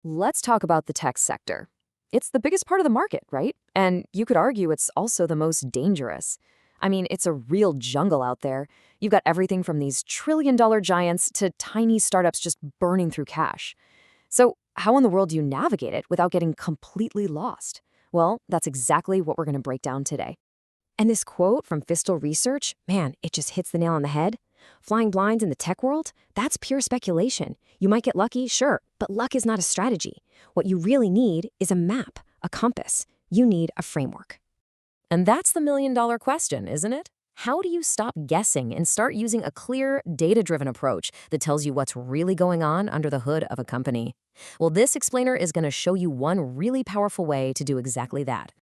Let's talk about the tech sector. It's the biggest part of the market, right? And you could argue it's also the most dangerous. I mean, it's a real jungle out there. You've got everything from these trillion-dollar giants to tiny startups just burning through cash. So, how in the world do you navigate it without getting completely lost? Well, that's exactly what we're going to break down today. And this quote from fffinstill Research, man, it just hits the nail on the head. Flying blinds in the tech world? That's pure speculation. You might get lucky, sure, but luck is not a strategy. What you really need is a map, a compass. You need a framework. And that's the million-dollar question, isn't it? How do you stop guessing and start using a clear, data-driven approach that tells you what's really going on under the hood of a company? Well, this explainer is going to show you one really powerful way to do exactly that.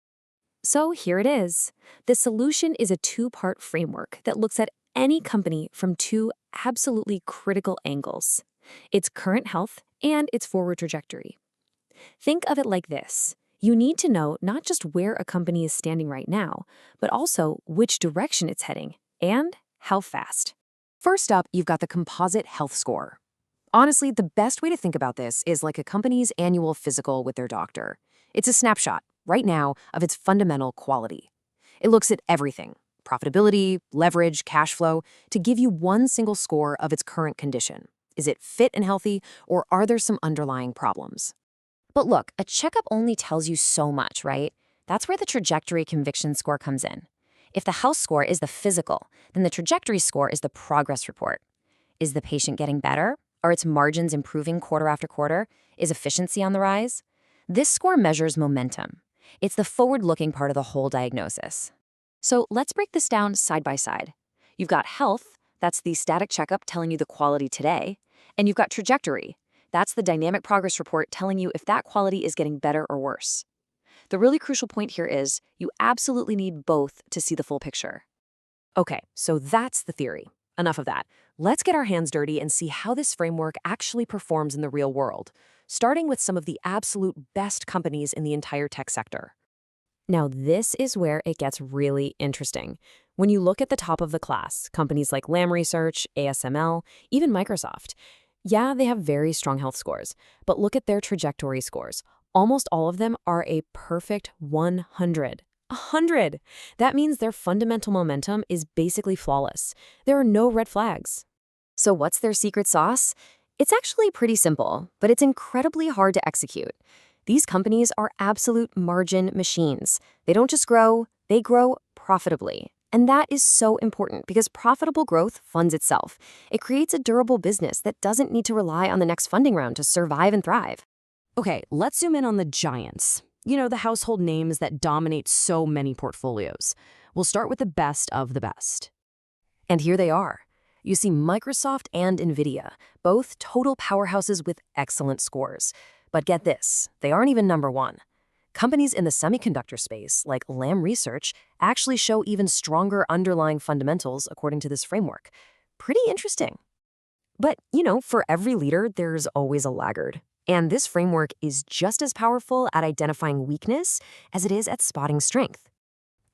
So here it is. The solution is a two-part framework that looks at any company from two absolutely critical angles: its current health and its forward trajectory. Think of it like this. You need to know not just where a company is standing right now, but also which direction it's heading and how fast. First up, you've got the composite health score. Honestly, the best way to think about this is like a company's annual physical with their doctor. It's a snapshot, right now, of its fundamental quality. It looks at everything: profitability, leverage, cash flow, to give you one single score of its current condition. Is it fit and healthy, or are there some underlying problems? But look, a checkup only tells you so much, right? That's where the trajectory conviction score comes in. If the health score is the physical, then the trajectory score is the progress report. Is the patient getting better? Are its margins improving quarter after quarter? Is efficiency on the rise? This score measures momentum. It's the forward-looking part of the whole diagnosis. So let's break this down side by side. You've got health, that's the static checkup telling you the quality today, and you've got trajectory. That's the dynamic progress report telling you if that quality is getting better or worse. The really crucial point here is you absolutely need both to see the full picture. Okay, so that's the theory. Enough of that. Let's get our hands dirty and see how this framework actually performs in the real world, starting with some of the absolute best companies in the entire tech sector. Now, this is where it gets really interesting. When you look at the top of the class, companies like Lam Research, ASML, even Microsoft, yeah, they have very strong health scores, but look at their trajectory scores. Almost all of them are a perfect 100. 100! That means their fundamental momentum is basically flawless. There are no red flags. So what's their secret sauce? It's actually pretty simple, but it's incredibly hard to execute. These companies are absolute margin machines. They don't just grow, they grow profitably. And that is so important because profitable growth funds itself. It creates a durable business that doesn't need to rely on the next funding round to survive and thrive. Okay, let's zoom in on the giants. You know, the household names that dominate so many portfolios. We'll start with the best of the best. And here they are. You see Microsoft and NVIDIA, both total powerhouses with excellent scores. But get this, they aren't even number one. Companies in the semiconductor space, like Lam Research, actually show even stronger underlying fundamentals according to this framework. Pretty interesting. But, you know, for every leader, there's always a laggard. And this framework is just as powerful at identifying weakness as it is at spotting strength.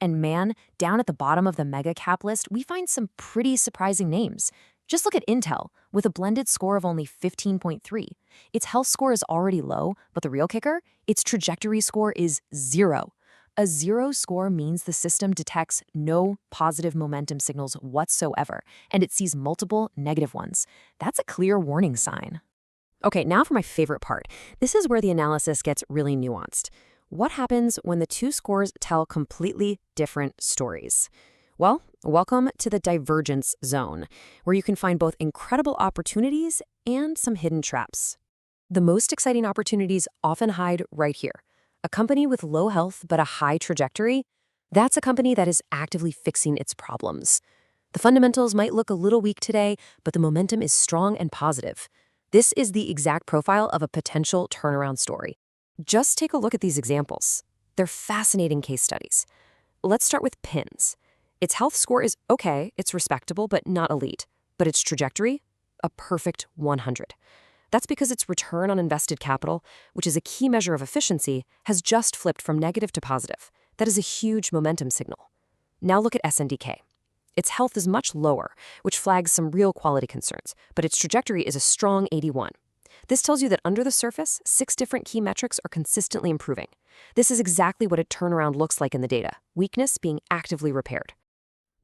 And man, down at the bottom of the mega cap list, we find some pretty surprising names. Just look at Intel, with a blended score of only 15.3. Its health score is already low, but the real kicker? Its trajectory score is 0. A 0 score means the system detects no positive momentum signals whatsoever, and it sees multiple negative ones. That's a clear warning sign. Okay, now for my favorite part. This is where the analysis gets really nuanced. What happens when the two scores tell completely different stories? Well, welcome to the Divergence Zone, where you can find both incredible opportunities and some hidden traps. The most exciting opportunities often hide right here. A company with low health but a high trajectory, that's a company that is actively fixing its problems. The fundamentals might look a little weak today, but the momentum is strong and positive. This is the exact profile of a potential turnaround story. Just take a look at these examples. They're fascinating case studies. Let's start with PINS. Its health score is okay, it's respectable, but not elite. But its trajectory? A perfect 100. That's because its return on invested capital, which is a key measure of efficiency, has just flipped from negative to positive. That is a huge momentum signal. Now look at SNDK. Its health is much lower, which flags some real quality concerns, but its trajectory is a strong 81. This tells you that under the surface, 6 different key metrics are consistently improving. This is exactly what a turnaround looks like in the data, weakness being actively repaired.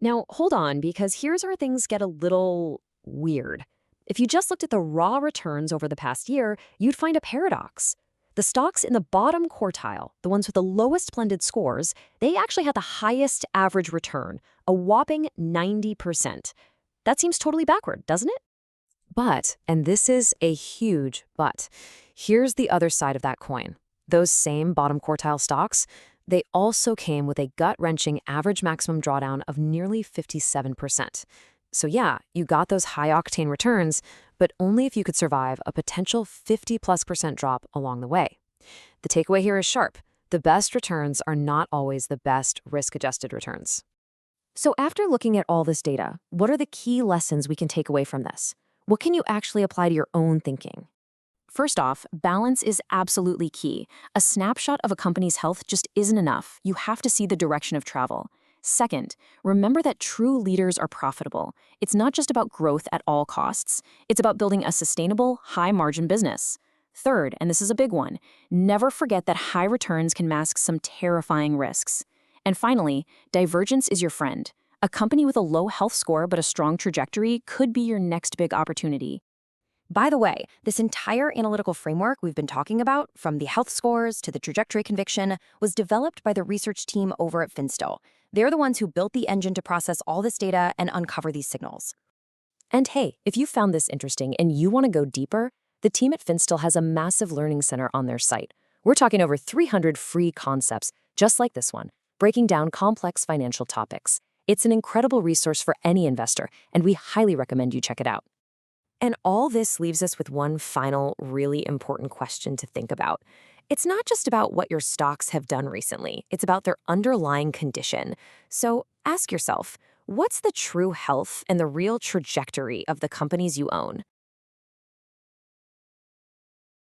Now, hold on, because here's where things get a little weird. If you just looked at the raw returns over the past year, you'd find a paradox. The stocks in the bottom quartile, the ones with the lowest blended scores, they actually had the highest average return, a whopping 90%. That seems totally backward, doesn't it? But, and this is a huge but, here's the other side of that coin. Those same bottom quartile stocks, they also came with a gut-wrenching average maximum drawdown of nearly 57%. So yeah, you got those high-octane returns, but only if you could survive a potential 50+% drop along the way. The takeaway here is sharp. The best returns are not always the best risk-adjusted returns. So after looking at all this data, what are the key lessons we can take away from this? What can you actually apply to your own thinking? First off, balance is absolutely key. A snapshot of a company's health just isn't enough. You have to see the direction of travel. Second, remember that true leaders are profitable. It's not just about growth at all costs. It's about building a sustainable, high-margin business. Third, and this is a big one, never forget that high returns can mask some terrifying risks. And finally, divergence is your friend. A company with a low health score but a strong trajectory could be your next big opportunity. By the way, this entire analytical framework we've been talking about, from the health scores to the trajectory conviction, was developed by the research team over at fffinstill. They're the ones who built the engine to process all this data and uncover these signals. And hey, if you found this interesting and you want to go deeper, the team at fffinstill has a massive learning center on their site. We're talking over 300 free concepts, just like this one, breaking down complex financial topics. It's an incredible resource for any investor, and we highly recommend you check it out. And all this leaves us with one final, really important question to think about. It's not just about what your stocks have done recently. It's about their underlying condition. So ask yourself, what's the true health and the real trajectory of the companies you own?